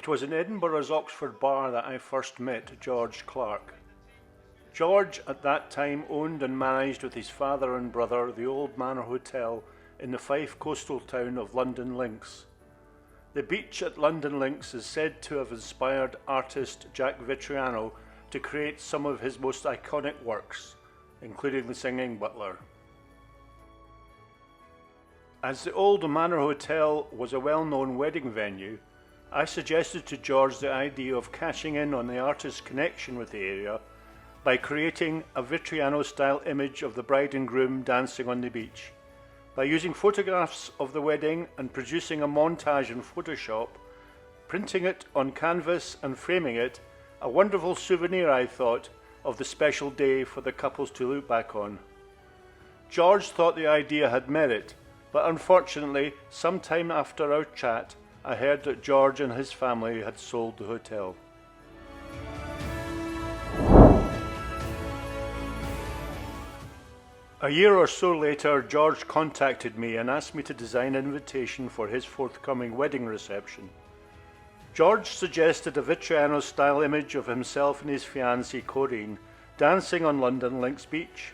It was in Edinburgh's Oxford bar that I first met George Clark. George at that time owned and managed with his father and brother the old Manor Hotel in the Fife coastal town of Lundin Links. The beach at Lundin Links is said to have inspired artist Jack Vettriano to create some of his most iconic works, including the singing Butler. As the old Manor Hotel was a well-known wedding venue, I suggested to George the idea of cashing in on the artist's connection with the area by creating a Vettriano-style image of the bride and groom dancing on the beach. By using photographs of the wedding and producing a montage in Photoshop, printing it on canvas and framing it, a wonderful souvenir, I thought, of the special day for the couples to look back on. George thought the idea had merit, but unfortunately, some time after our chat, I heard that George and his family had sold the hotel. A year or so later, George contacted me and asked me to design an invitation for his forthcoming wedding reception. George suggested a Vettriano-style image of himself and his fiancée Corrine dancing on Lundin Links Beach.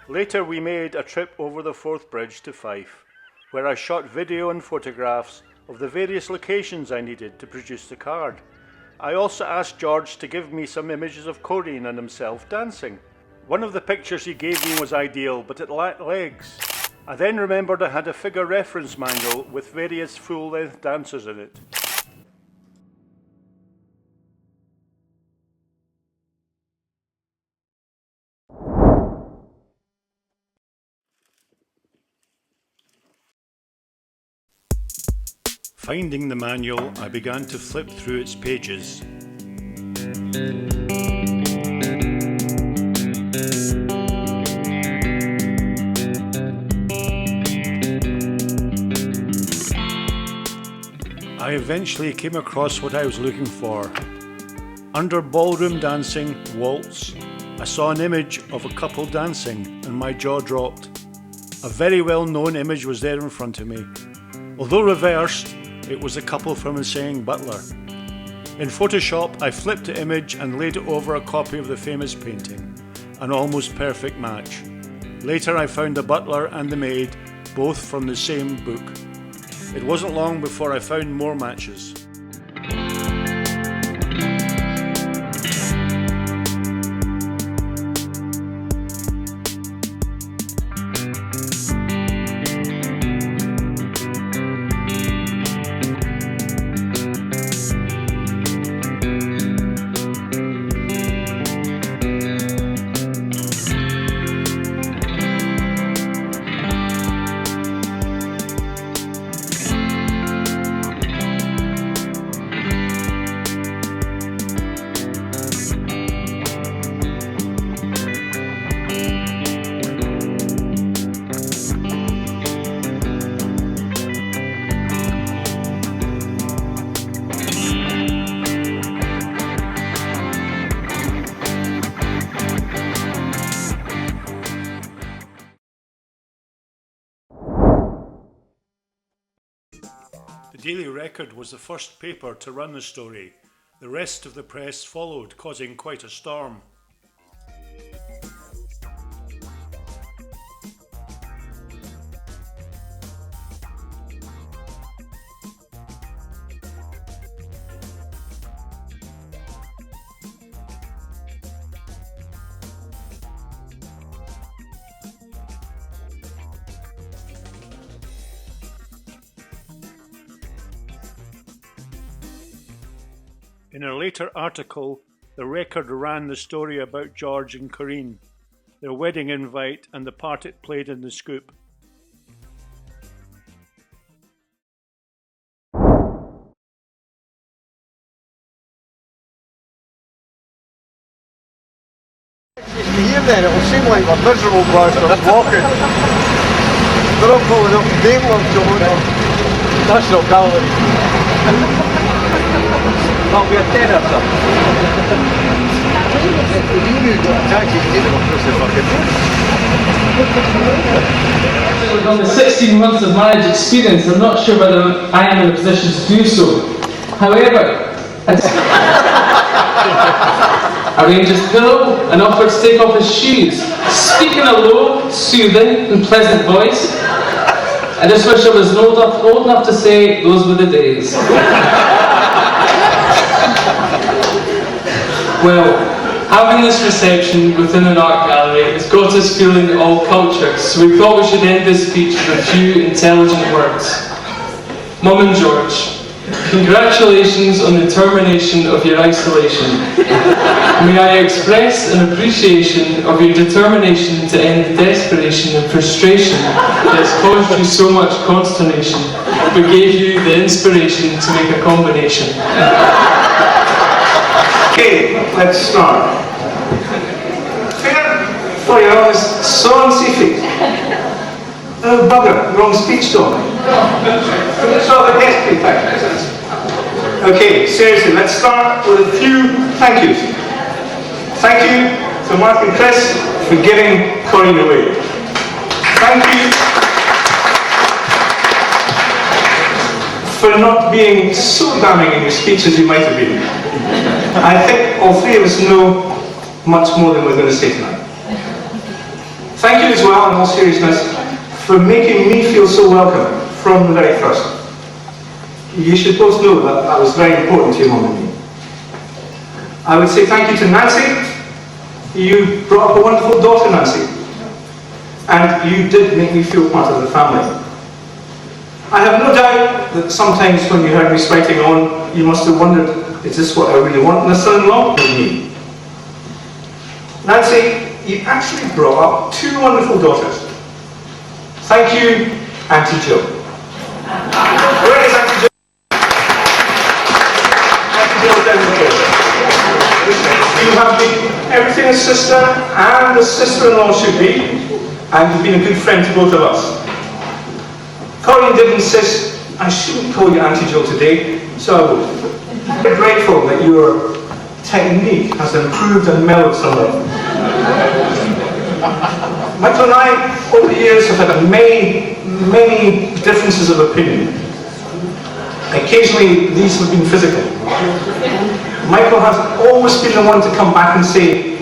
Later we made a trip over the Forth Bridge to Fife, where I shot video and photographs of the various locations I needed to produce the card. I also asked George to give me some images of Corrine and himself dancing. One of the pictures he gave me was ideal, but it lacked legs. I then remembered I had a figure reference manual with various full-length dancers in it. Finding the manual, I began to flip through its pages. I eventually came across what I was looking for. Under ballroom dancing, waltz, I saw an image of a couple dancing and my jaw dropped. A very well-known image was there in front of me. Although reversed, it was a couple from the singing Butler. In Photoshop, I flipped the image and laid it over a copy of the famous painting, an almost perfect match. Later I found the butler and the maid, both from the same book. It wasn't long before I found more matches. The Daily Record was the first paper to run the story. The rest of the press followed, causing quite a storm. In a later article, the Record ran the story about George and Corrine, their wedding invite and the part it played in the scoop. Here then, it will seem like we're miserable bastards walking. They're all going up Daimler to National Gallery. I'll be a tenner, sir. On the 16 months of marriage experience, I'm not sure whether I am in a position to do so. However, arranged his pillow and offered to take off his shoes, speaking in a low, soothing and pleasant voice. I just wish I was old enough to say those were the days. Well, having this reception within an art gallery has got us feeling all cultured, so we thought we should end this speech with a few intelligent words. Mum and George, congratulations on the termination of your isolation. May I express an appreciation of your determination to end the desperation and frustration that has caused you so much consternation, but gave you the inspiration to make a combination. Okay, let's start. Fair for your honest, so unsafe. Oh, bugger, wrong speech though. So the guest prefect. Okay, seriously, let's start with a few thank yous. Thank you to Mark and Chris for giving Corrine away. Thank you for not being so damning in your speech as you might have been. I think all three of us know much more than we're going to say tonight. Thank you as well, in all seriousness, for making me feel so welcome from the very first. You should both know that that was very important to your mum and me. I would say thank you to Nancy. You brought up a wonderful daughter, Nancy. And you did make me feel part of the family. I have no doubt that sometimes when you heard me striking on, you must have wondered, is this what I really want in a son-in-law? With me. Nancy, you actually brought up two wonderful daughters. Thank you, Auntie Jo. Where is Auntie Jo? Auntie Jo down the road. You have been everything a sister and a sister-in-law should be, and you've been a good friend to both of us. Corrine did insist I shouldn't call you Auntie Jo today, so I would. I'm very grateful that your technique has improved and mellowed somewhat. Michael and I, over the years, have had many differences of opinion. Occasionally, these have been physical. Michael has always been the one to come back and say,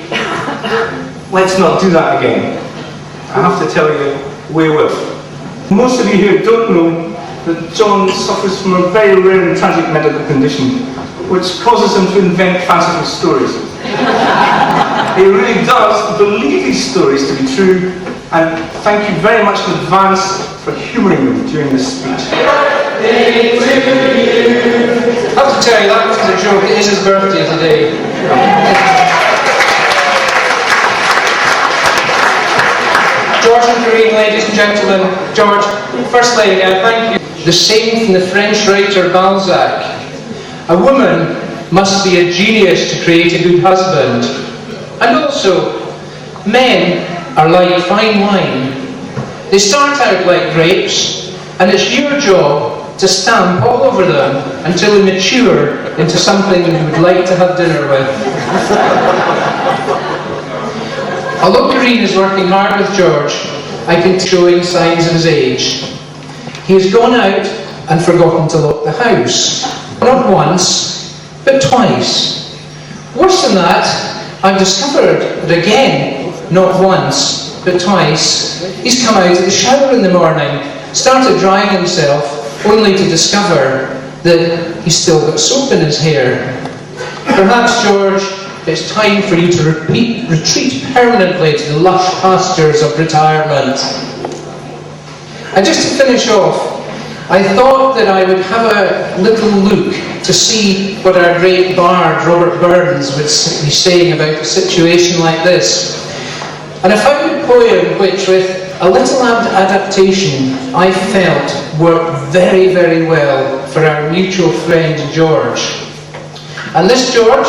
let's not do that again. I have to tell you, wherewith. Most of you here don't know that John suffers from a very rare and tragic medical condition which causes him to invent fanciful stories. He really does believe these stories to be true, and thank you very much in advance for humouring them during this speech. I have to tell you, that wasn't a joke, it is his birthday today. George and Corrine, ladies and gentlemen. George, firstly, thank you. The saying from the French writer Balzac, a woman must be a genius to create a good husband. And also, men are like fine wine. They start out like grapes, and it's your job to stamp all over them until they mature into something you would like to have dinner with. Although Corrine is working hard with George, I can showing signs of his age. He has gone out and forgotten to lock the house. Not once, but twice. Worse than that, I've discovered that again, not once, but twice, he's come out of the shower in the morning, started drying himself, only to discover that he's still got soap in his hair. Perhaps, George, it's time for you to retreat permanently to the lush pastures of retirement. And just to finish off, I thought that I would have a little look to see what our great bard Robert Burns would be saying about a situation like this. And I found a poem which, with a little adaptation, I felt worked very, very well for our mutual friend George. And this, George,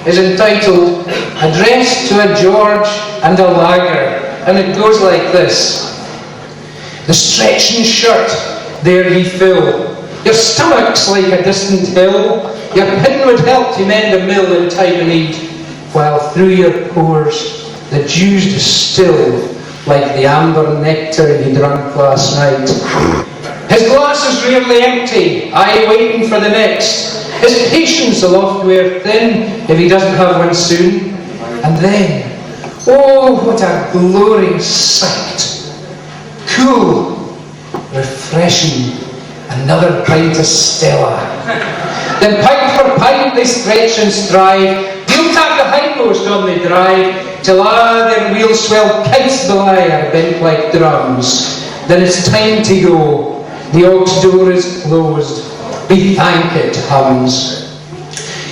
is entitled Address to a George and a Lager, and it goes like this. The stretching shirt, there ye fill, your stomach's like a distant hill, your pin would help to mend a mill in time of need, while through your pores the dews distill like the amber nectar he drank last night. His glass is rarely empty, aye waiting for the next, His patience aloft wear thin if he doesn't have one soon. And then, oh, what a glorious sight! Cool, refreshing, another pint of Stella. Then pint for pint they stretch and strive. They'll tap the hindmost on the drive, till their wheels swell kites belie are bent like drums. Then it's time to go. The ox door is closed. Be thank it hums.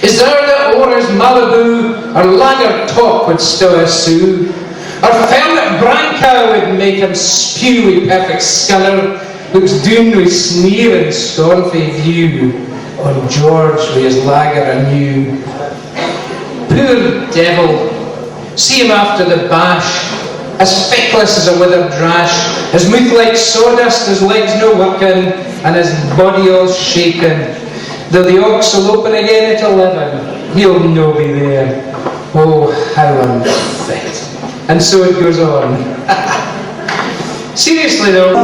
Is there that Orr's Malibu or lager top would stow a sou? Or Fernet Branca would make him spew with perfect skinner, looks doomed with sneer and scornful view on George with his lager anew. Poor devil, see him after the bash, as feckless as a withered rash, his mouth like sawdust, his legs no working, and his body all shaken. Though the ox will open again at 11, he'll no be there. Oh, how unfit. And so it goes on. Seriously though.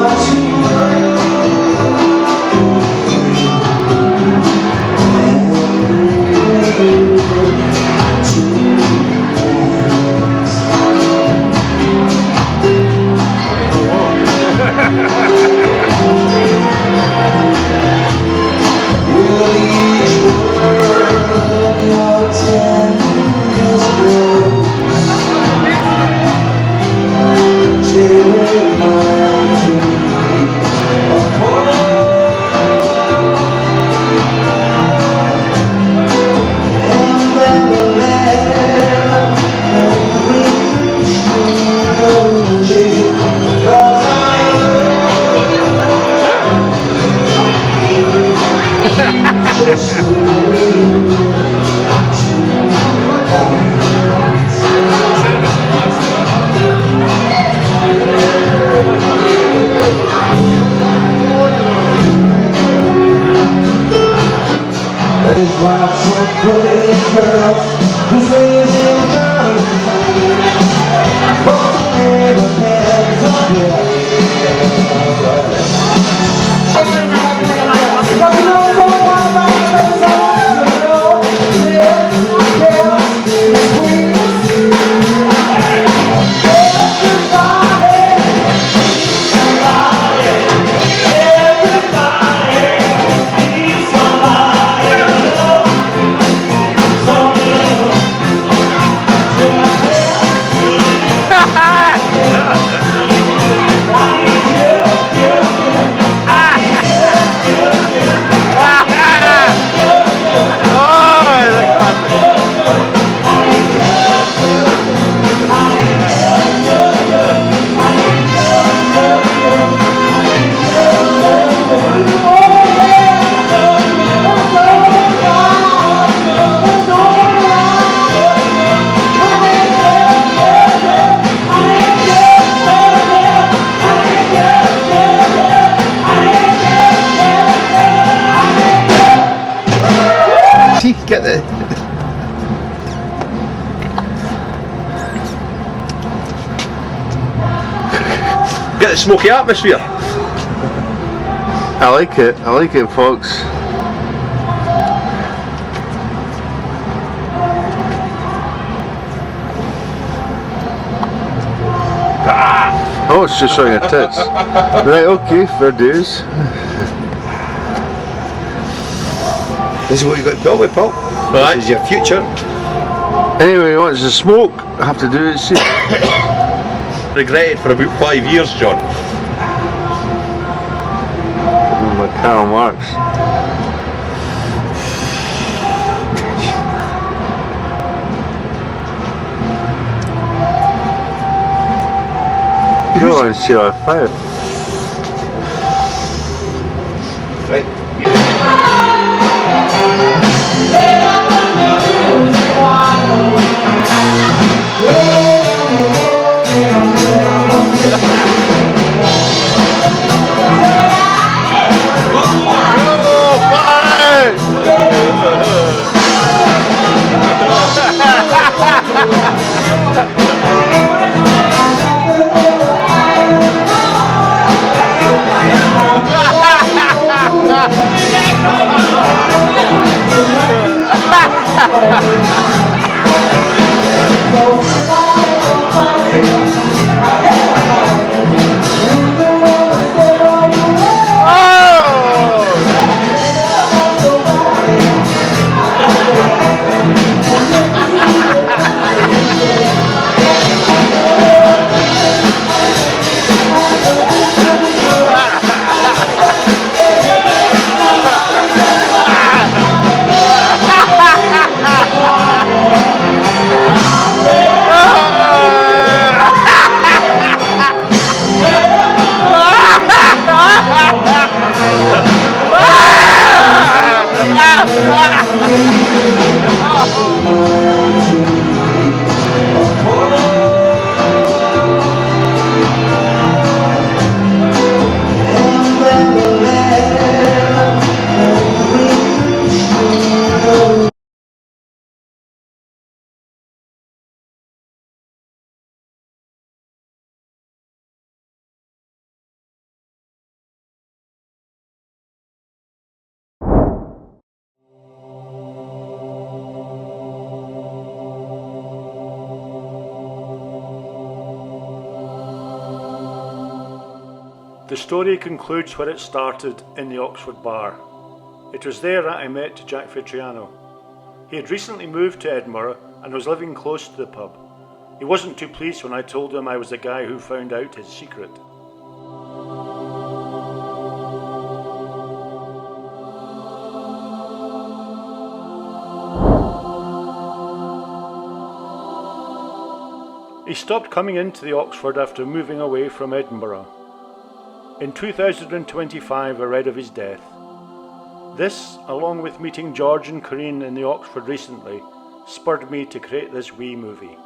Get the... Get the smoky atmosphere. I like it folks. Oh, it's just showing her tits. Right, okay, fair dues. This is what you got to build with, Paul. Right. This is your future. Anyway, wants to smoke, I have to do it soon. Regretted for about 5 years, John. My Karl Marx. You don't want to see our fire. Right. The story concludes where it started, in the Oxford bar. It was there that I met Jack Vettriano. He had recently moved to Edinburgh and was living close to the pub. He wasn't too pleased when I told him I was the guy who found out his secret. He stopped coming into the Oxford after moving away from Edinburgh. In 2025 I read of his death. This, along with meeting George and Corrine in the Oxford recently, spurred me to create this wee movie.